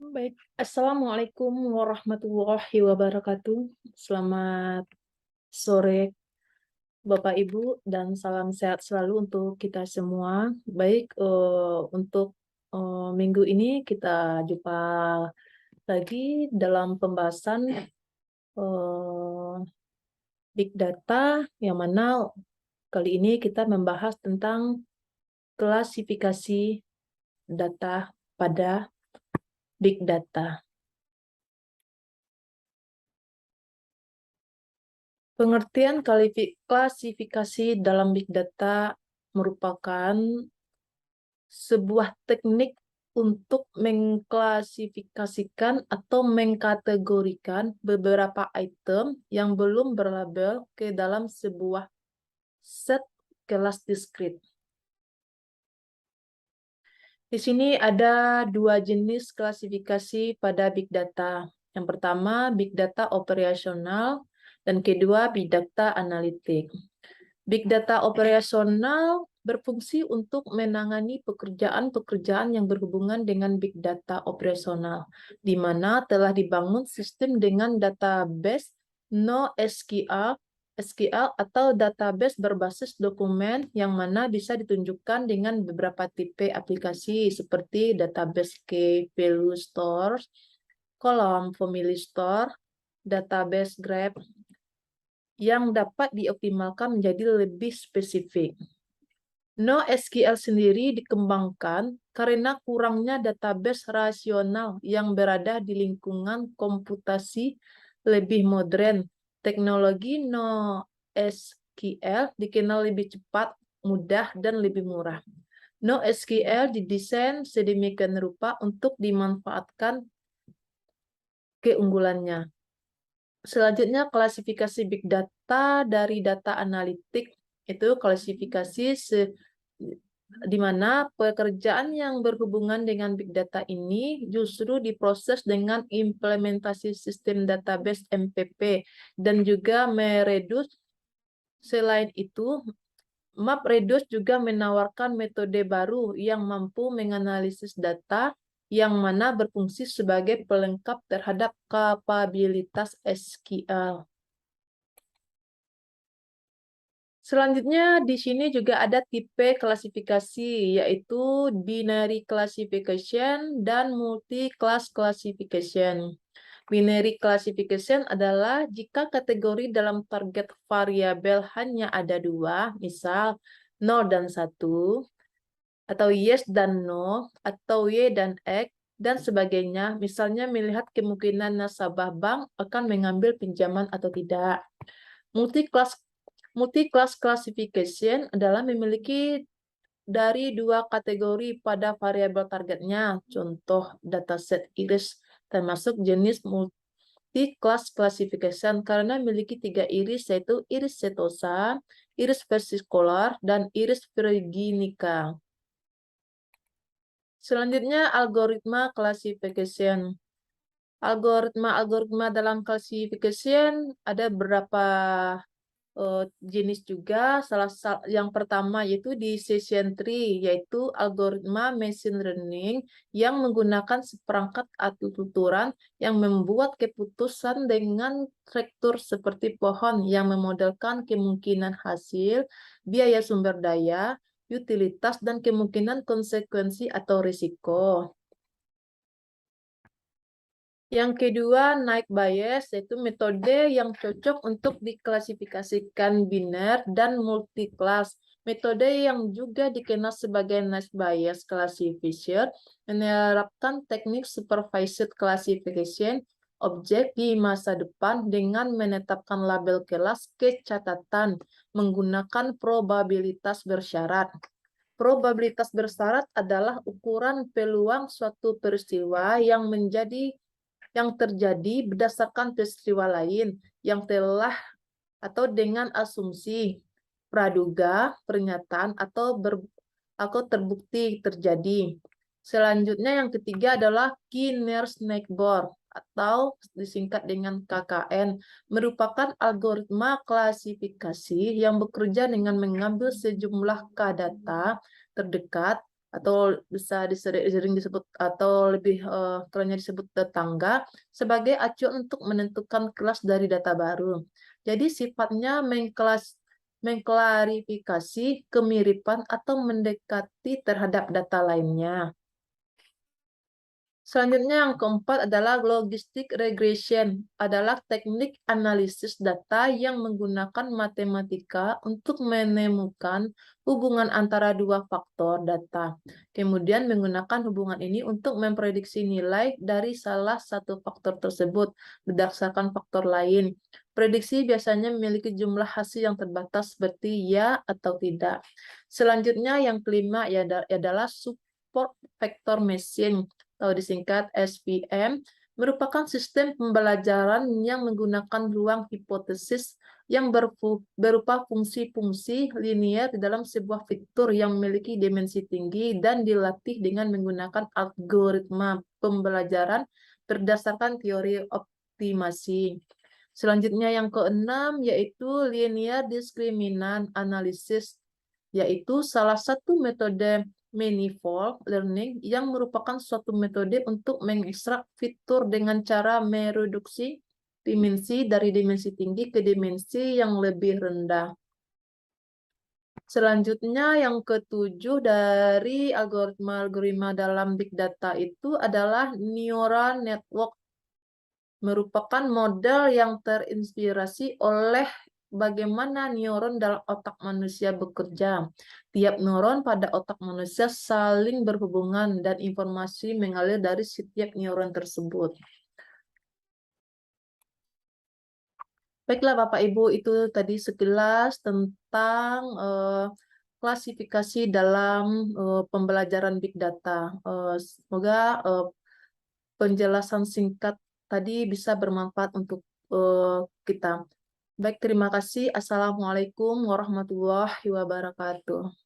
Baik, Assalamualaikum warahmatullahi wabarakatuh. Selamat sore Bapak Ibu dan salam sehat selalu untuk kita semua. Baik, untuk minggu ini kita jumpa lagi dalam pembahasan Big Data, yang mana kali ini kita membahas tentang klasifikasi data pada Big Data. Pengertian klasifikasi dalam Big Data merupakan sebuah teknik untuk mengklasifikasikan atau mengkategorikan beberapa item yang belum berlabel ke dalam sebuah set kelas diskrit. Di sini ada dua jenis klasifikasi pada Big Data. Yang pertama, Big Data operasional, dan kedua, Big Data analitik. Big Data operasional berfungsi untuk menangani pekerjaan-pekerjaan yang berhubungan dengan Big Data operasional, di mana telah dibangun sistem dengan database NoSQL atau database berbasis dokumen yang mana bisa ditunjukkan dengan beberapa tipe aplikasi seperti database key value store, column family store, database graph, yang dapat dioptimalkan menjadi lebih spesifik. NoSQL sendiri dikembangkan karena kurangnya database rasional yang berada di lingkungan komputasi lebih modern. Teknologi NoSQL dikenal lebih cepat, mudah, dan lebih murah. NoSQL didesain sedemikian rupa untuk dimanfaatkan keunggulannya. Selanjutnya, klasifikasi Big Data dari data analitik. Itu klasifikasi di mana pekerjaan yang berhubungan dengan Big Data ini justru diproses dengan implementasi sistem database MPP dan juga MapReduce. Selain itu, MapReduce juga menawarkan metode baru yang mampu menganalisis data yang mana berfungsi sebagai pelengkap terhadap kapabilitas SQL. Selanjutnya di sini juga ada tipe klasifikasi, yaitu binary classification dan multi-class classification. Binary classification adalah jika kategori dalam target variabel hanya ada dua, misal 0 dan 1, atau yes dan no, atau y dan x, dan sebagainya. Misalnya melihat kemungkinan nasabah bank akan mengambil pinjaman atau tidak. Multi-class classification adalah memiliki dari dua kategori pada variabel targetnya. Contoh dataset iris termasuk jenis multi-class classification karena memiliki tiga iris, yaitu iris setosa, iris versicolor, dan iris virginica. Selanjutnya, algoritma classification. Algoritma dalam classification ada beberapa jenis juga. Yang pertama yaitu decision tree, yaitu algoritma machine learning yang menggunakan seperangkat aturan yang membuat keputusan dengan struktur seperti pohon yang memodelkan kemungkinan hasil, biaya sumber daya, utilitas, dan kemungkinan konsekuensi atau risiko. Yang kedua, Naive Bayes, yaitu metode yang cocok untuk diklasifikasikan biner dan multi-class. Metode yang juga dikenal sebagai Naive Bayes classification menerapkan teknik supervised classification objek di masa depan dengan menetapkan label kelas ke catatan menggunakan probabilitas bersyarat. Probabilitas bersyarat adalah ukuran peluang suatu peristiwa yang terjadi berdasarkan peristiwa lain yang telah atau dengan asumsi, praduga, pernyataan, atau terbukti terjadi. Selanjutnya yang ketiga adalah Kinner-Snake-Board atau disingkat dengan KKN, merupakan algoritma klasifikasi yang bekerja dengan mengambil sejumlah K-data terdekat atau bisa sering disebut atau lebih kerennya disebut tetangga sebagai acuan untuk menentukan kelas dari data baru. Jadi sifatnya mengklarifikasi kemiripan atau mendekati terhadap data lainnya. Selanjutnya yang keempat adalah logistic regression, adalah teknik analisis data yang menggunakan matematika untuk menemukan hubungan antara dua faktor data. Kemudian menggunakan hubungan ini untuk memprediksi nilai dari salah satu faktor tersebut berdasarkan faktor lain. Prediksi biasanya memiliki jumlah hasil yang terbatas seperti ya atau tidak. Selanjutnya yang kelima adalah support vector machine atau disingkat SVM, merupakan sistem pembelajaran yang menggunakan ruang hipotesis yang berupa fungsi-fungsi linier di dalam sebuah fitur yang memiliki dimensi tinggi dan dilatih dengan menggunakan algoritma pembelajaran berdasarkan teori optimasi. Selanjutnya yang keenam yaitu linear discriminant analysis, yaitu salah satu metode manifold learning yang merupakan suatu metode untuk mengekstrak fitur dengan cara mereduksi dimensi dari dimensi tinggi ke dimensi yang lebih rendah. Selanjutnya yang ketujuh dari algoritma dalam big data itu adalah neural network, merupakan model yang terinspirasi oleh bagaimana neuron dalam otak manusia bekerja. Tiap neuron pada otak manusia saling berhubungan dan informasi mengalir dari setiap neuron tersebut. Baiklah Bapak Ibu, itu tadi sekilas tentang klasifikasi dalam pembelajaran Big Data. Semoga penjelasan singkat tadi bisa bermanfaat untuk kita. Baik, terima kasih. Assalamualaikum warahmatullahi wabarakatuh.